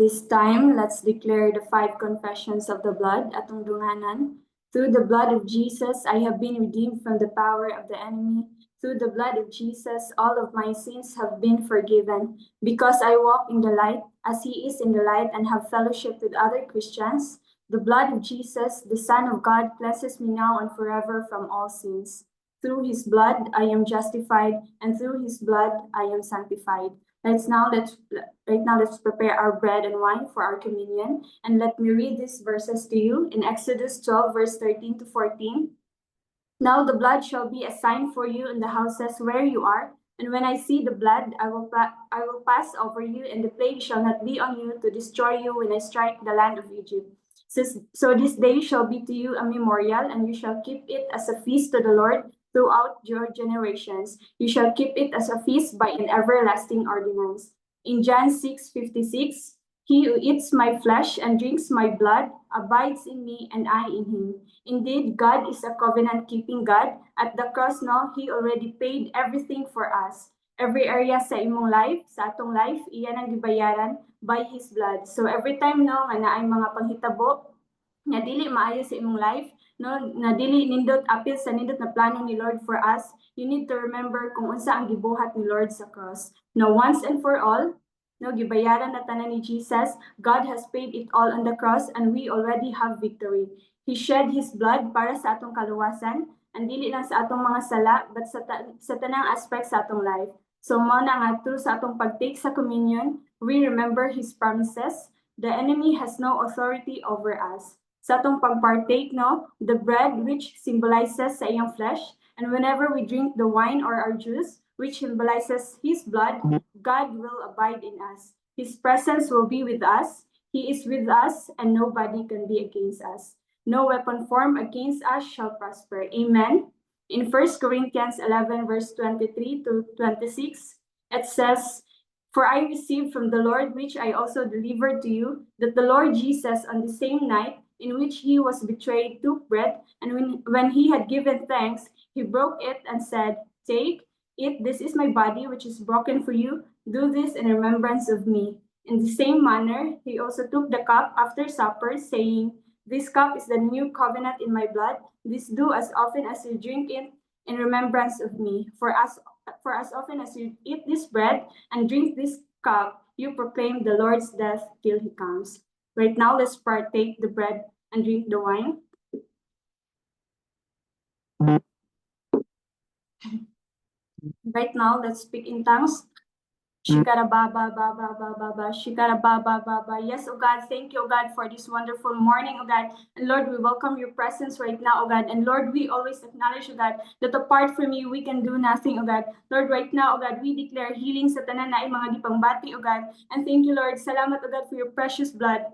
This time, let's declare the 5 confessions of the blood atong dunganan. Through the blood of Jesus, I have been redeemed from the power of the enemy. Through the blood of Jesus, all of my sins have been forgiven. Because I walk in the light, as he is in the light, and have fellowship with other Christians, the blood of Jesus, the Son of God, cleanses me now and forever from all sins. Through his blood, I am justified, and through his blood, I am sanctified. Let's prepare our bread and wine for our communion. And let me read these verses to you in Exodus 12, verse 13 to 14. Now the blood shall be a sign for you in the houses where you are. And when I see the blood, I will pass over you, and the plague shall not be on you to destroy you when I strike the land of Egypt. So this day shall be to you a memorial, and you shall keep it as a feast to the Lord throughout your generations. You shall keep it as a feast by an everlasting ordinance. In John 6:56, he who eats my flesh and drinks my blood abides in me and I in him. Indeed, God is a covenant-keeping God. At the cross now, he already paid everything for us. Every area sa imong life, sa atong life, iyan ang gibayaran by his blood. So every time no nga naay mga panghitabo nga dili maayo sa imong life, no, na dili nindot apil sa nindot na plano ni Lord for us, you need to remember kung unsa ang gibuhat ni Lord sa cross. Now once and for all, no, gibayaran na tanan ni Jesus. God has paid it all on the cross, and we already have victory. He shed his blood para sa atong kaluwasan, and dili lang sa atong mga sala, but sa tanang aspect sa atong life. So mo na nga through sa atong pagtake sa communion, we remember his promises. The enemy has no authority over us. Sa atong pagpartake, no, the bread which symbolizes sa iyang flesh, and whenever we drink the wine or our juice, which symbolizes his blood, God will abide in us. His presence will be with us. He is with us, and nobody can be against us. No weapon formed against us shall prosper. Amen. In 1 Corinthians 11, verse 23 to 26, it says, For I received from the Lord, which I also delivered to you, that the Lord Jesus, on the same night in which he was betrayed, took bread, and when he had given thanks, he broke it and said, Take, eat, this is my body, which is broken for you. Do this in remembrance of me. In the same manner, he also took the cup after supper, saying, This cup is the new covenant in my blood. This do as often as you drink it in remembrance of me. For as often as you eat this bread and drink this cup, you proclaim the Lord's death till he comes. Right now, let's partake the bread and drink the wine. Right now, let's speak in tongues. Shikara baba baba baba baba shikara baba baba. Yes, oh God, thank you, oh God, for this wonderful morning, oh God. And Lord, we welcome your presence right now, oh God. And Lord, we always acknowledge, oh God, that apart from you, we can do nothing, oh God. Lord, right now, oh God, we declare healing sa tanan na mga gipangbati, oh God. And thank you, Lord. Salamat, oh God, for your precious blood.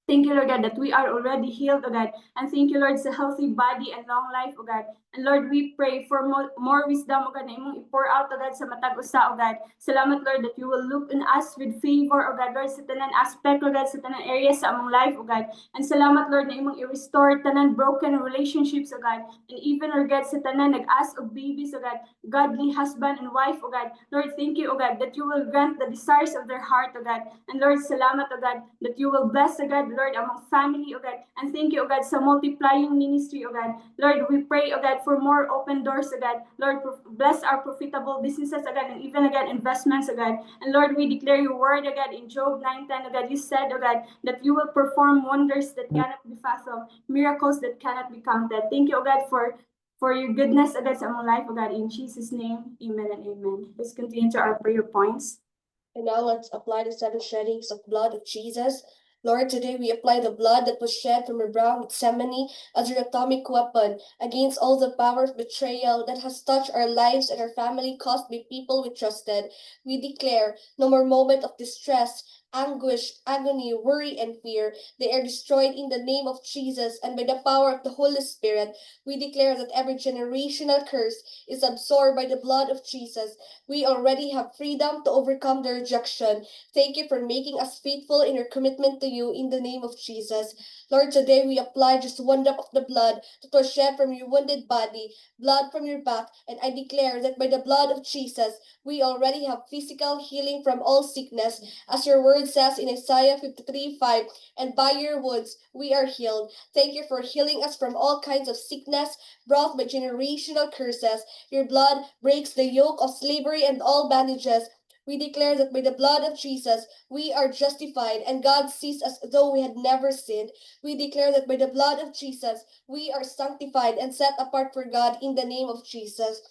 Thank you, Lord God, that we are already healed, oh God. And thank you, Lord, sa healthy body and long life, oh God. And Lord, we pray for more wisdom, oh God, na imong i-pour out, oh God, sa matag usa, oh God. Salamat, Lord, that you will look on us with favor, oh God, Lord, sa tanan aspect, oh God, sa tanan area sa among life, oh God. And salamat, Lord, na imong i-restore tanan broken relationships, oh God. And even, Lord God, sa tanan nag-ask of babies, oh God, godly husband and wife, oh God. Lord, thank you, oh God, that you will grant the desires of their heart, oh God. And Lord, salamat, oh God, that you will bless, oh God, Lord, among family, oh God. And thank you, oh God, sa multiplying ministry, oh God. Lord, we pray, oh God, for more open doors, oh God. Lord, bless our profitable businesses, oh God, and even, oh God, investments, oh God. And Lord, we declare your word, oh God, in Job 9:10, oh God, you said, oh God, that you will perform wonders that cannot be fathomed, miracles that cannot be counted. Thank you, oh God, for your goodness, oh God, sa among life, oh God. In Jesus' name, amen and amen. Let's continue to our prayer points. And now let's apply the 7 sheddings of blood of Jesus. Lord, today we apply the blood that was shed from your brow Gethsemane as your atomic weapon against all the power of betrayal that has touched our lives and our family caused by people we trusted. We declare no more moment of distress, anguish, agony, worry, and fear. They are destroyed in the name of Jesus, and by the power of the Holy Spirit, we declare that every generational curse is absorbed by the blood of Jesus. We already have freedom to overcome the rejection. Thank you for making us faithful in our commitment to you in the name of Jesus. Lord, today we apply just one drop of the blood that was shed from your wounded body, blood from your back, and I declare that by the blood of Jesus, we already have physical healing from all sickness, as your word word says in Isaiah 53:5, and by your wounds we are healed. Thank you for healing us from all kinds of sickness brought by generational curses. Your blood breaks the yoke of slavery and all bandages. We declare that by the blood of Jesus we are justified, and God sees us though we had never sinned. We declare that by the blood of Jesus we are sanctified and set apart for God in the name of Jesus.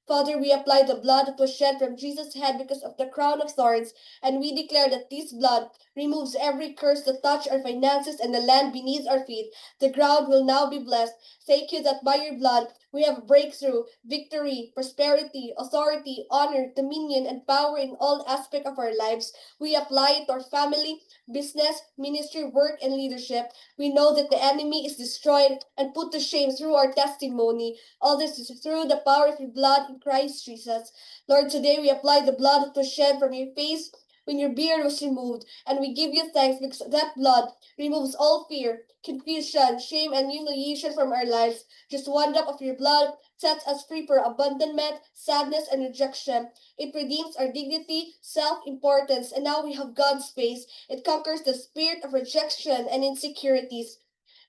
Father, we apply the blood that was shed from Jesus' head because of the crown of thorns, and we declare that this blood removes every curse that touch our finances and the land beneath our feet. The ground will now be blessed. Thank you that by your blood we have breakthrough, victory, prosperity, authority, honor, dominion, and power in all aspects of our lives. We apply it to our family, business, ministry, work, and leadership. We know that the enemy is destroyed and put to shame through our testimony. All this is through the power of your blood in Christ Jesus. Lord, today we apply the blood that was shed from your face when your beard was removed, and we give you thanks because that blood removes all fear, confusion, shame, and humiliation from our lives. Just one drop of your blood sets us free from abandonment, sadness, and rejection. It redeems our dignity, self-importance, and now we have God's space. It conquers the spirit of rejection and insecurities.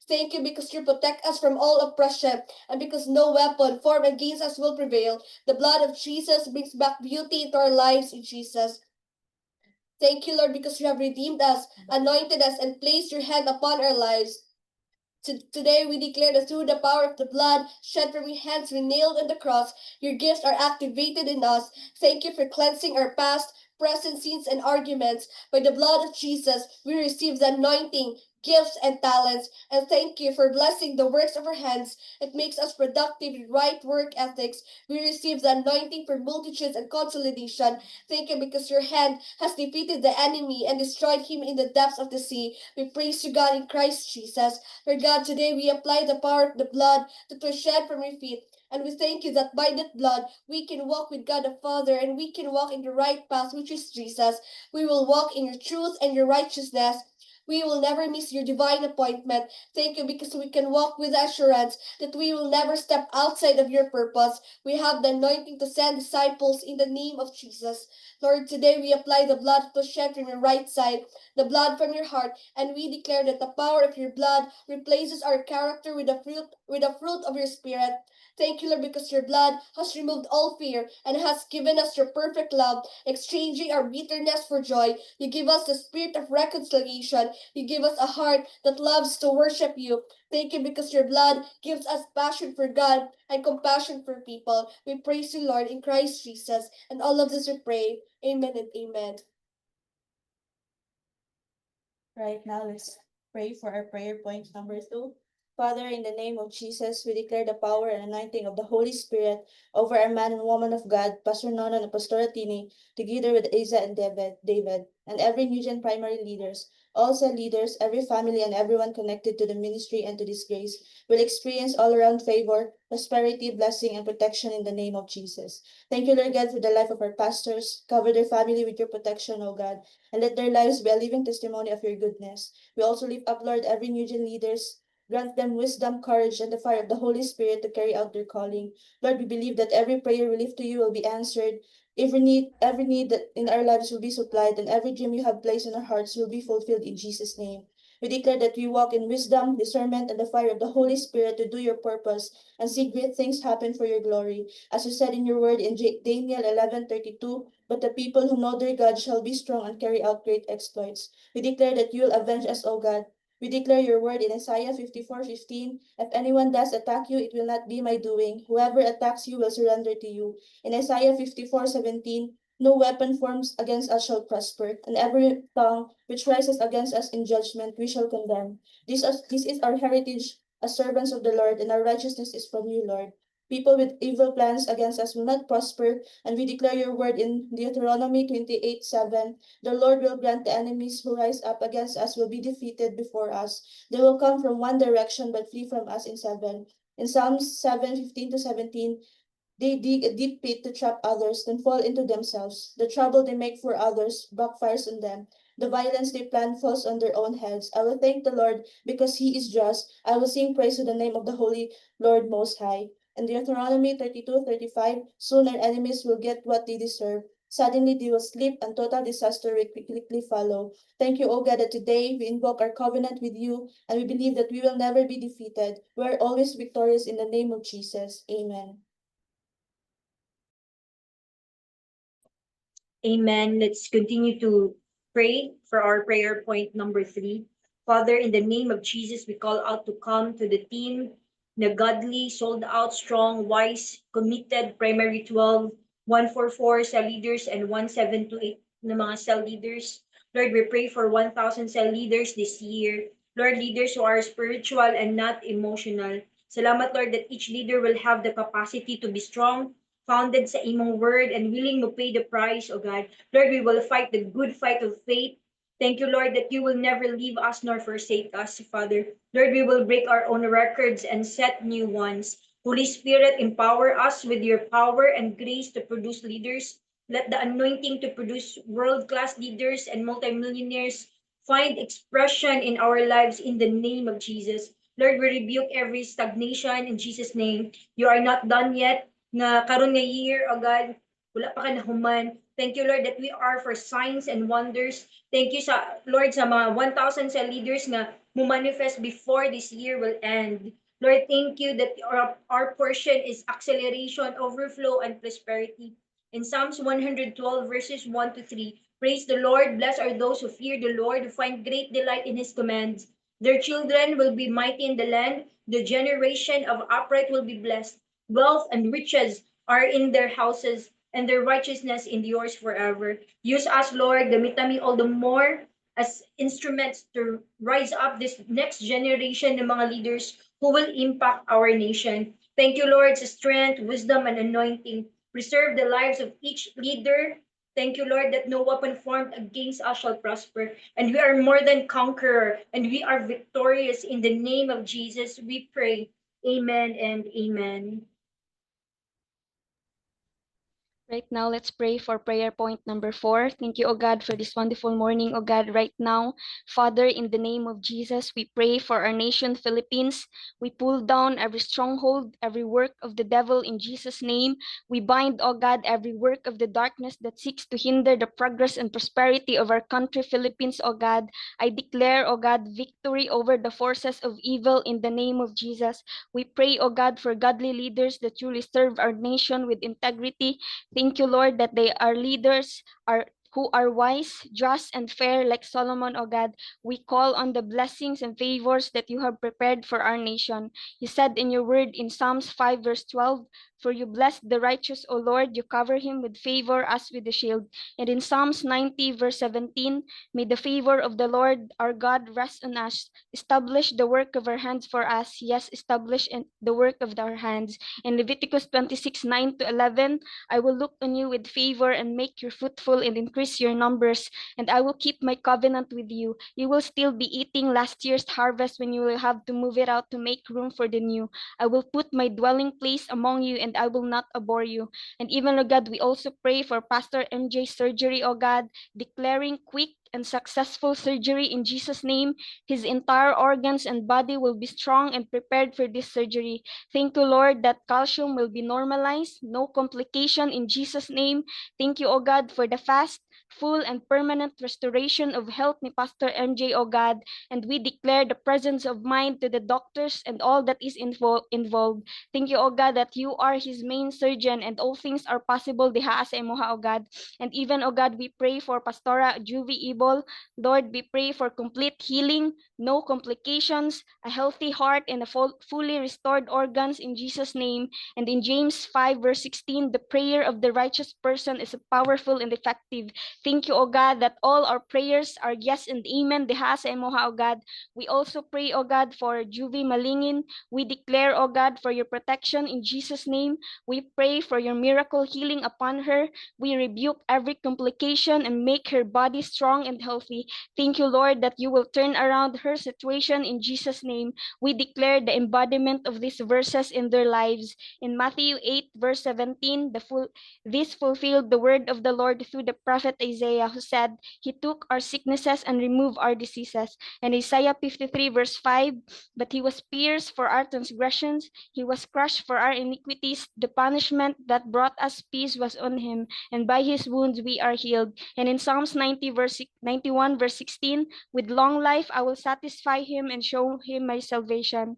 Thank you because you protect us from all oppression, and because no weapon formed against us will prevail. The blood of Jesus brings back beauty into our lives in Jesus. Thank you, Lord, because you have redeemed us, anointed us, and placed your hand upon our lives. Today we declare that through the power of the blood shed from your hands when nailed on the cross, your gifts are activated in us. Thank you for cleansing our past, present sins, and arguments. By the blood of Jesus, we receive the anointing, gifts, and talents. And thank you for blessing the works of our hands. It makes us productive with right work ethics. We receive the anointing for multitudes and consolidation. Thank you because your hand has defeated the enemy and destroyed him in the depths of the sea. We praise you, God, in Christ Jesus. Lord God, today we apply the power of the blood that was shed from your feet. And we thank you that by that blood, we can walk with God the Father, and we can walk in the right path, which is Jesus. We will walk in your truth and your righteousness. We will never miss your divine appointment. Thank you because we can walk with assurance that we will never step outside of your purpose. We have the anointing to send disciples in the name of Jesus. Lord, today we apply the blood that was shed from your right side, the blood from your heart, and we declare that the power of your blood replaces our character with the fruit of your spirit. Thank you, Lord, because your blood has removed all fear and has given us your perfect love, exchanging our bitterness for joy. You give us the spirit of reconciliation. You give us a heart that loves to worship you. Thank you because your blood gives us passion for God and compassion for people. We praise you, Lord, in Christ Jesus. And all of this we pray. Amen and amen. Right now, let's pray for our prayer point number 2. Father, in the name of Jesus, we declare the power and anointing of the Holy Spirit over our man and woman of God, Pastor Nono and Pastor Tini, together with Asa and David, and every New Gen primary leaders, also leaders, every family, and everyone connected to the ministry and to this grace will experience all-around favor, prosperity, blessing, and protection in the name of Jesus. Thank you, Lord God, for the life of our pastors. Cover their family with your protection, O God, and let their lives be a living testimony of your goodness. We also lift up, Lord, every New Gen leaders. Grant them wisdom, courage, and the fire of the Holy Spirit to carry out their calling. Lord, we believe that every prayer we lift to you will be answered. Every need that in our lives will be supplied, and every dream you have placed in our hearts will be fulfilled in Jesus' name. We declare that we walk in wisdom, discernment, and the fire of the Holy Spirit to do your purpose and see great things happen for your glory. As you said in your word in Daniel 11:32, but the people who know their God shall be strong and carry out great exploits. We declare that you will avenge us, O God. We declare your word in Isaiah 54:15. If anyone does attack you, it will not be my doing. Whoever attacks you will surrender to you. In Isaiah 54:17, no weapon forms against us shall prosper, and every tongue which rises against us in judgment we shall condemn. This is our heritage as servants of the Lord, and our righteousness is from you, Lord. People with evil plans against us will not prosper, and we declare your word in Deuteronomy 28:7. The Lord will grant the enemies who rise up against us will be defeated before us. They will come from one direction but flee from us in 7. In Psalms 7:15-17, they dig a deep pit to trap others, then fall into themselves. The trouble they make for others backfires on them. The violence they plan falls on their own heads. I will thank the Lord because he is just. I will sing praise to the name of the Holy Lord Most High. In Deuteronomy 32:35, soon our enemies will get what they deserve. Suddenly they will slip and total disaster will quickly follow. Thank you, O God, that today we invoke our covenant with you and we believe that we will never be defeated. We are always victorious in the name of Jesus. Amen. Amen. Let's continue to pray for our prayer point number 3. Father, in the name of Jesus, we call out to come to the team, the godly, sold out, strong, wise, committed, primary 12, 144 cell leaders, and 1728 na mga cell leaders. Lord, we pray for 1,000 cell leaders this year. Lord, leaders who are spiritual and not emotional. Salamat, Lord, that each leader will have the capacity to be strong, founded sa imong word, and willing to pay the price, O God. Lord, we will fight the good fight of faith. Thank you, Lord, that you will never leave us nor forsake us, Father. Lord, we will break our own records and set new ones. Holy Spirit, empower us with your power and grace to produce leaders. Let the anointing to produce world-class leaders and multimillionaires find expression in our lives in the name of Jesus. Lord, we rebuke every stagnation in Jesus' name. You are not done yet. Na karon nga year, O God, wala pa ka nahuman. Thank you, Lord, that we are for signs and wonders. Thank you, Lord, sa mga 1,000 cell leaders na mo manifest before this year will end. Lord, thank you that our portion is acceleration, overflow, and prosperity. In Psalms 112, verses 1 to 3, praise the Lord, blessed are those who fear the Lord, who find great delight in his commands. Their children will be mighty in the land, the generation of upright will be blessed. Wealth and riches are in their houses, and their righteousness endures forever. Use us, Lord, gamitami all the more as instruments to rise up this next generation ng mga leaders who will impact our nation. Thank you, Lord, sa strength, wisdom, and anointing. Preserve the lives of each leader. Thank you, Lord, that no weapon formed against us shall prosper. And we are more than conqueror, and we are victorious. In the name of Jesus, we pray. Amen and amen. Right now, let's pray for prayer point number 4. Thank you, O God, for this wonderful morning, O God, right now. Father, in the name of Jesus, we pray for our nation, Philippines. We pull down every stronghold, every work of the devil in Jesus' name. We bind, O God, every work of the darkness that seeks to hinder the progress and prosperity of our country, Philippines, O God. I declare, O God, victory over the forces of evil in the name of Jesus. We pray, O God, for godly leaders that truly serve our nation with integrity. Thank you, Lord, that they are leaders who are wise, just, and fair like Solomon, O God. We call on the blessings and favors that you have prepared for our nation. You said in your word in Psalms 5, verse 12, for you bless the righteous, O Lord, you cover him with favor as with a shield. And in Psalms 90, verse 17, may the favor of the Lord our God rest on us. Establish the work of our hands for us. Yes, establish the work of our hands. In Leviticus 26, 9 to 11, I will look on you with favor and make you fruitful and increase your numbers, and I will keep my covenant with you. You will still be eating last year's harvest when you will have to move it out to make room for the new. I will put my dwelling place among you, and I will not abhor you. And even, O God, we also pray for Pastor MJ's surgery, O God, declaring quick and successful surgery in Jesus' name. His entire organs and body will be strong and prepared for this surgery. Thank you, Lord, that calcium will be normalized, no complication in Jesus' name. Thank you, O God, for the fast, full, and permanent restoration of health ni Pastor MJ, O God. And we declare the presence of mind to the doctors and all that is involved. Thank you, O God, that you are his main surgeon and all things are possible diha sa imuha, O God. And even, O God, we pray for Pastora Juvie Ibol. Lord, we pray for complete healing, no complications, a healthy heart, and a fully restored organs in Jesus' name. And in James 5, verse 16, the prayer of the righteous person is powerful and effective. Thank you, O God, that all our prayers are yes and amen. Diha sa imuha, O God. We also pray, O God, for Juvie Malingin. We declare, O God, for your protection in Jesus' name. We pray for your miracle healing upon her. We rebuke every complication and make her body strong and and healthy. Thank you, Lord, that you will turn around her situation in Jesus' name. We declare the embodiment of these verses in their lives. In Matthew 8, verse 17, this fulfilled the word of the Lord through the prophet Isaiah, who said, He took our sicknesses and removed our diseases. And Isaiah 53, verse 5, but He was pierced for our transgressions, He was crushed for our iniquities. The punishment that brought us peace was on Him, and by His wounds we are healed. And in Psalms 91, verse 16, with long life I will satisfy him and show him my salvation.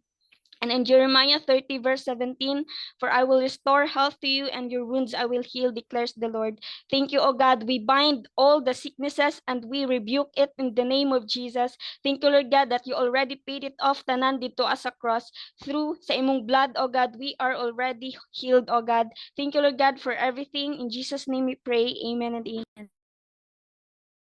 And in Jeremiah 30, verse 17, for I will restore health to you, and your wounds I will heal, declares the Lord. Thank you, O God. We bind all the sicknesses and we rebuke it in the name of Jesus. Thank you, Lord God, that you already paid it off tanan dito sa cross. Through sa imong blood, O God, we are already healed, O God. Thank you, Lord God, for everything. In Jesus' name we pray. Amen and amen.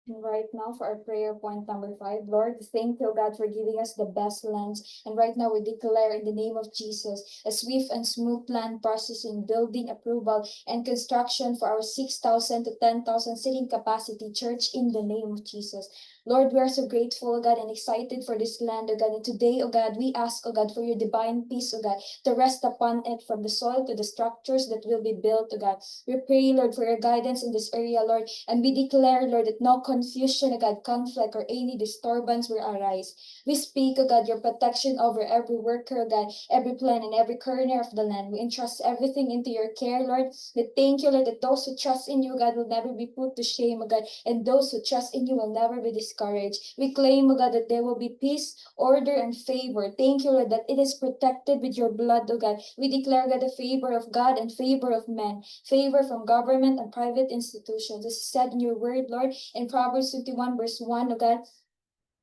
And right now for our prayer point number 5, Lord, thank you, God, for giving us the best lands. And right now we declare in the name of Jesus a swift and smooth plan processing, building approval, and construction for our 6,000 to 10,000 seating capacity church in the name of Jesus. Lord, we are so grateful, God, and excited for this land, oh God. And today, oh God, we ask, oh God, for your divine peace, oh God, to rest upon it from the soil to the structures that will be built, oh God. We pray, Lord, for your guidance in this area, Lord, and we declare, Lord, that no confusion, oh God, conflict, or any disturbance will arise. We speak, oh God, your protection over every worker, oh God, every plan and every corner of the land. We entrust everything into your care, Lord. We thank you, Lord, that those who trust in you, God, will never be put to shame, oh God, and those who trust in you will never be discouraged. We claim, oh God, that there will be peace, order, and favor. Thank you, Lord, that it is protected with your blood, oh God. We declare, God, the favor of God and favor of men, favor from government and private institutions. As is said in your word, Lord, in Proverbs 51, verse 1, oh God,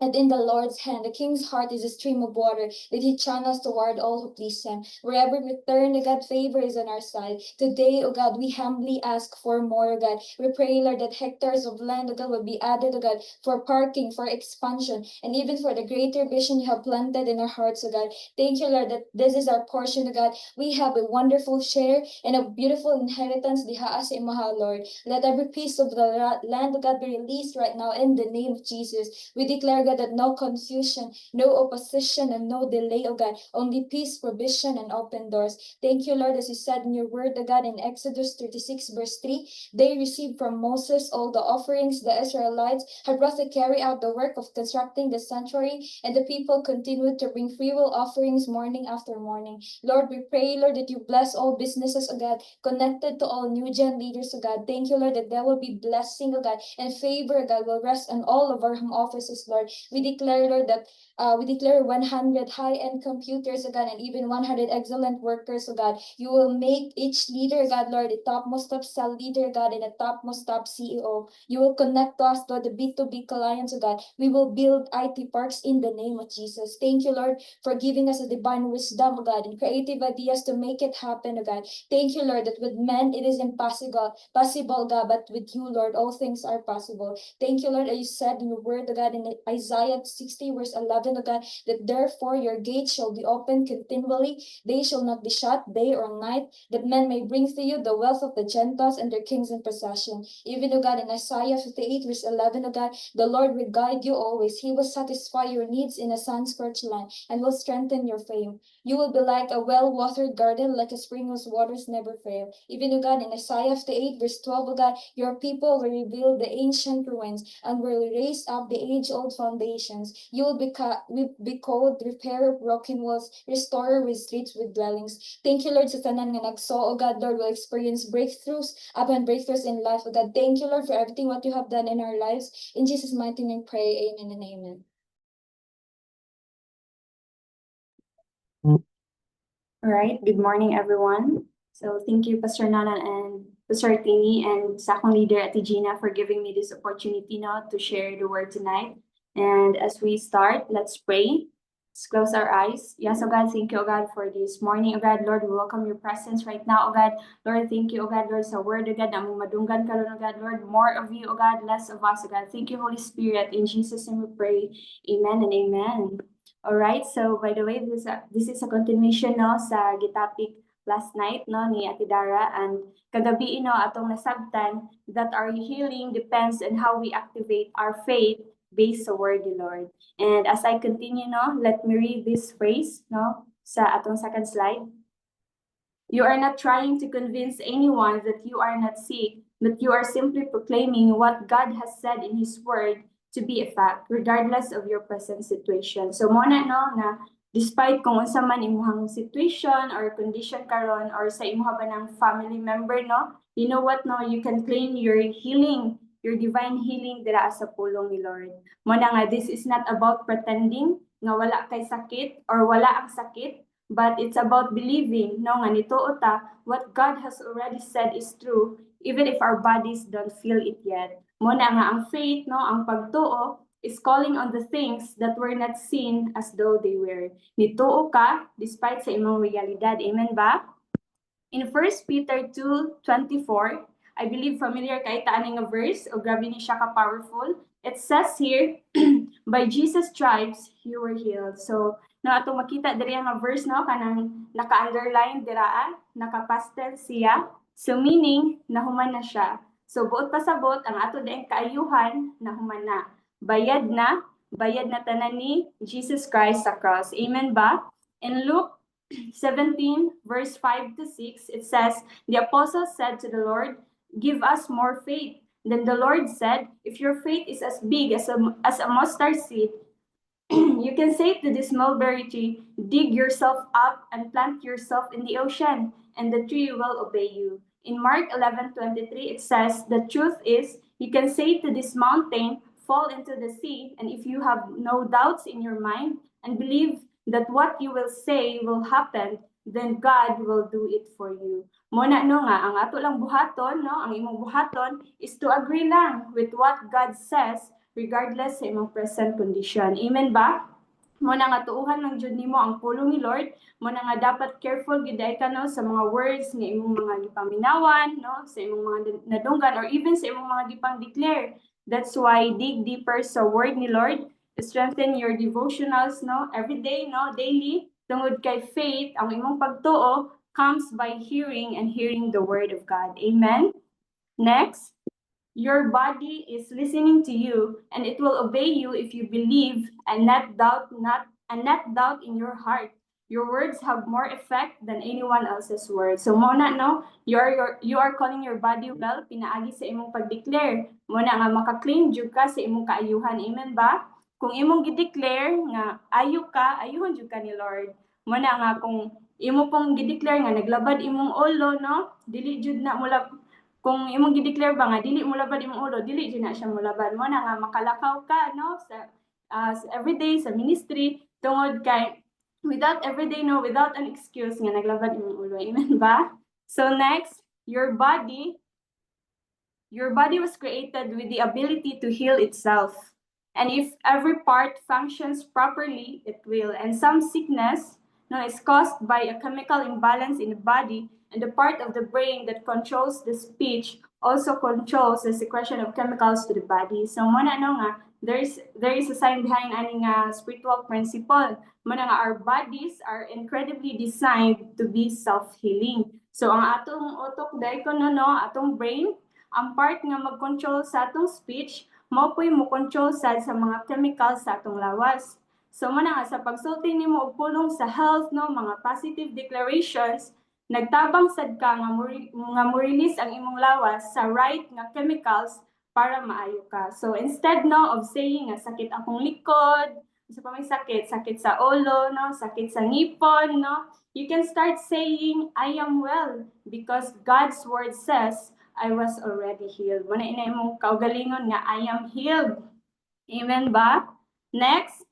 and in the Lord's hand, the king's heart is a stream of water that he channels toward all who please him. Wherever we turn, O God, favor is on our side. Today, O God, we humbly ask for more, O God. We pray, Lord, that hectares of land, O God, will be added, O God, for parking, for expansion, and even for the greater vision you have planted in our hearts, O God. Thank you, Lord, that this is our portion, O God. We have a wonderful share and a beautiful inheritance, diha sa imaha, Lord. Let every piece of the land, O God, be released right now in the name of Jesus. We declare, God, that no confusion, no opposition, and no delay, oh God, only peace, provision, and open doors. Thank you, Lord, as you said in your word, oh God, in Exodus 36, verse 3, they received from Moses all the offerings the Israelites had brought to carry out the work of constructing the sanctuary, and the people continued to bring free will offerings morning after morning. Lord, we pray, Lord, that you bless all businesses, oh God, connected to all new gen leaders, oh God. Thank you, Lord, that there will be blessing, oh God, and favor, oh God, will rest on all of our home offices, Lord. We declare, Lord, that we declare 100 high-end computers, oh God, and even 100 excellent workers, oh God. You will make each leader, God, Lord, the topmost top cell leader, God, and the topmost top CEO. You will connect us, Lord, the B2B clients, oh God. We will build IT parks in the name of Jesus. Thank you, Lord, for giving us a divine wisdom, oh God, and creative ideas to make it happen, oh God. Thank you, Lord, that with men it is impossible, God, but with you, Lord, all things are possible. Thank you, Lord, as you said in your word, oh God, in Isaiah 60, verse 11, oh God, that therefore your gates shall be open continually, they shall not be shut day or night, that men may bring to you the wealth of the Gentiles and their kings in possession. Even, oh God, in Isaiah 58, verse 11, oh God, the Lord will guide you always. He will satisfy your needs in a sun-scorched land and will strengthen your frame. You will be like a well-watered garden, like a spring whose waters never fail. Even, oh God, in Isaiah 58, verse 12, oh God, your people will rebuild the ancient ruins and will raise up the age-old foundations. You will be called repairer of broken walls, restorer with streets with dwellings. Thank you, Lord, sa tanan nga nagso, oh God, Lord, will experience breakthroughs upon breakthroughs in life, oh God. Thank you, Lord, for everything what you have done in our lives. In Jesus' mighty name, pray. Amen and amen. All right, good morning, everyone. So thank you, Pastor Nana and Pastor Tini and sa akong leader, Ate Gina, for giving me this opportunity now to share the word tonight. And as we start, let's pray. Let's close our eyes. Yes, oh God, thank you, oh God, for this morning. Oh God, Lord, we welcome your presence right now, oh God. Lord, thank you, oh God, Lord, sa word, oh God, na mong madunggan ka, oh God, Lord, more of you, oh God, less of us, oh God. Thank you, Holy Spirit. In Jesus' name we pray. Amen and amen. All right, so by the way, this is a continuation no sa gitopic last night no ni Ate Dara, and kagabi no atong nasabtan that our healing depends on how we activate our faith based sa word ni Lord. And as I continue no, let me read this phrase no sa atong second slide. You are not trying to convince anyone that you are not sick, but you are simply proclaiming what God has said in His Word to be a fact, regardless of your present situation. So muna no na despite kung unsa man imong situation or condition karon or sa imong ba ng family member no, you know what no, you can claim your healing, your divine healing dira sa pulong ni Lord. Muna nga this is not about pretending nga wala kay sakit or wala ang sakit, but it's about believing no nga nituo ta what God has already said is true even if our bodies don't feel it yet. Muna nga ang faith no, ang pagtuo is calling on the things that were not seen as though they were. Nituo ka despite sa imong realidad. Amen ba? In 1 Peter 2:24, I believe familiar kay ta nga verse o grabe ni siya ka powerful. It says here, by Jesus' stripes you were healed. So no atong makita diri nga verse no kanang naka-underline dira, naka-pastel siya. So meaning nahuman na siya. So buot pasabot ang ato daing kaayuhan nahuman na. Bayad na tanan ni Jesus Christ sa cross. Amen ba? In Luke 17 verse 5 to 6 it says, the apostle said to the Lord, give us more faith. Then the Lord said, if your faith is as big as a mustard seed, you can say to this mulberry tree, dig yourself up and plant yourself in the ocean, and the tree will obey you. In Mark 11:23, it says, the truth is, you can say to this mountain, fall into the sea, and if you have no doubts in your mind and believe that what you will say will happen, then God will do it for you. Muna no nga, ang ato lang buhaton, no, ang imong buhaton is to agree lang with what God says regardless sa imong present condition. Amen ba? Muna nga tuuhan ng Jud nimo ang pulong ni Lord. Muna nga dapat careful gid ka no sa mga words nga imong mga gipaminawan, no, sa imong mga nadunggan or even sa imong mga gipang declare. That's why dig deeper sa word ni Lord. Strengthen your devotionals no every day no daily tungod kay faith ang imong pagtuo comes by hearing and hearing the word of God. Amen. Next, your body is listening to you and it will obey you if you believe and not doubt in your heart. Your words have more effect than anyone else's words. So muna no, you are calling your body well pinaagi sa imong pag-declare. Muna nga maka-claim jud ka sa imong kaayuhan. Amen ba? Kung imong gi-declare nga ayo ka, ayuhon jud ka ni Lord. Muna nga kung imo pong gi-declare nga naglabad imong ulo no, dili jud na mula kung imong gi-declare ba nga dili mo labad imong ulo, dili jud na siya mo labad. Mo na nga makalakaw ka no sa everyday sa ministry tungod kay without an excuse nga naglabad imong ulo. Amen ba? So next, your body was created with the ability to heal itself. And if every part functions properly, it will. And some sickness is caused by a chemical imbalance in the body, and the part of the brain that controls the speech also controls the secretion of chemicals to the body. So muna nga, there is a sign behind any spiritual principle. Muna nga, our bodies are incredibly designed to be self-healing. So ang atong utok dahil ko atong brain, ang part nga mag-control sa atong speech, mo control sa mga chemicals sa atong lawas. So muna nga sa pagsulti nimo og pulong sa health mga positive declarations, nagtabang sad ka nga mo-release ang imong lawas sa right nga chemicals para maayo ka. So instead of saying nga sakit akong likod, sa may sakit sa ulo, sakit sa ngipon, you can start saying I am well because God's word says I was already healed. Muna ina imong kaugalingon nga I am healed. Amen ba? Next,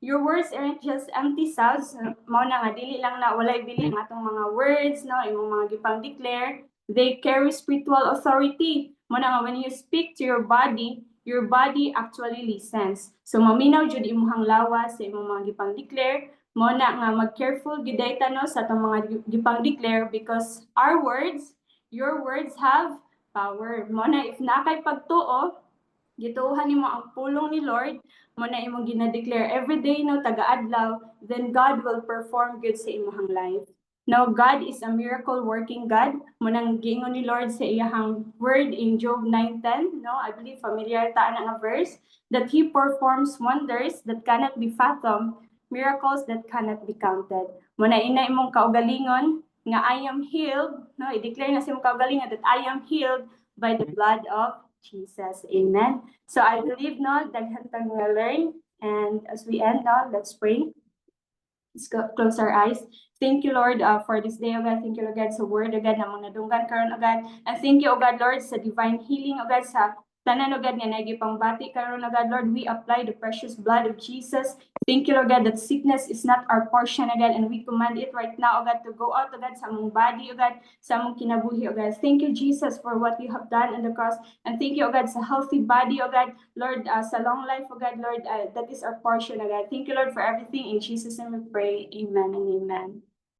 your words aren't just empty sounds. Mao na nga dili lang na walay bili ang atong mga words, imong mga gipang declare. They carry spiritual authority. Mao na nga when you speak to your body actually listens. So maminaw jud imong lawas sa imong mga gipang declare. Mao na nga mag-careful giday ta sa atong mga gipang declare because your words have power. Mao na if nakay pagtuo, gituuhan nimo ang pulong ni Lord, mo na imong gina-declare every day tagaadlaw, then God will perform good sa imong life. No, God is a miracle working God. Munang giingon ni Lord sa iyahang word in Job 9:10, no? I believe familiar ta na nga verse that he performs wonders that cannot be fathomed, miracles that cannot be counted. Muna ina imong kaugalingon nga I am healed, no? I-declare na sa imong kaugalingon that I am healed by the blood of Jesus. Amen. So I believe no daghan tang nga learn, and as we end no, let's pray. Let's close our eyes. Thank you, Lord, for this day, O God. Thank you, Lord God, sa word, O God, na mga nadunggan karon, O God. And thank you, O God, Lord, sa divine healing, O God, sa tanan, O God, nga nagipangbati karon, O God, Lord. We apply the precious blood of Jesus. Thank you, Lord God, that sickness is not our portion, O God, and we command it right now, O God, to go out, O God, sa among body, O God, sa among kinabuhi, O God. Thank you, Jesus, for what you have done on the cross. And thank you, O God, sa healthy body, O God, Lord, sa long life, O God, Lord, that is our portion, O God. Thank you, Lord, for everything. In Jesus' name we pray. Amen and amen.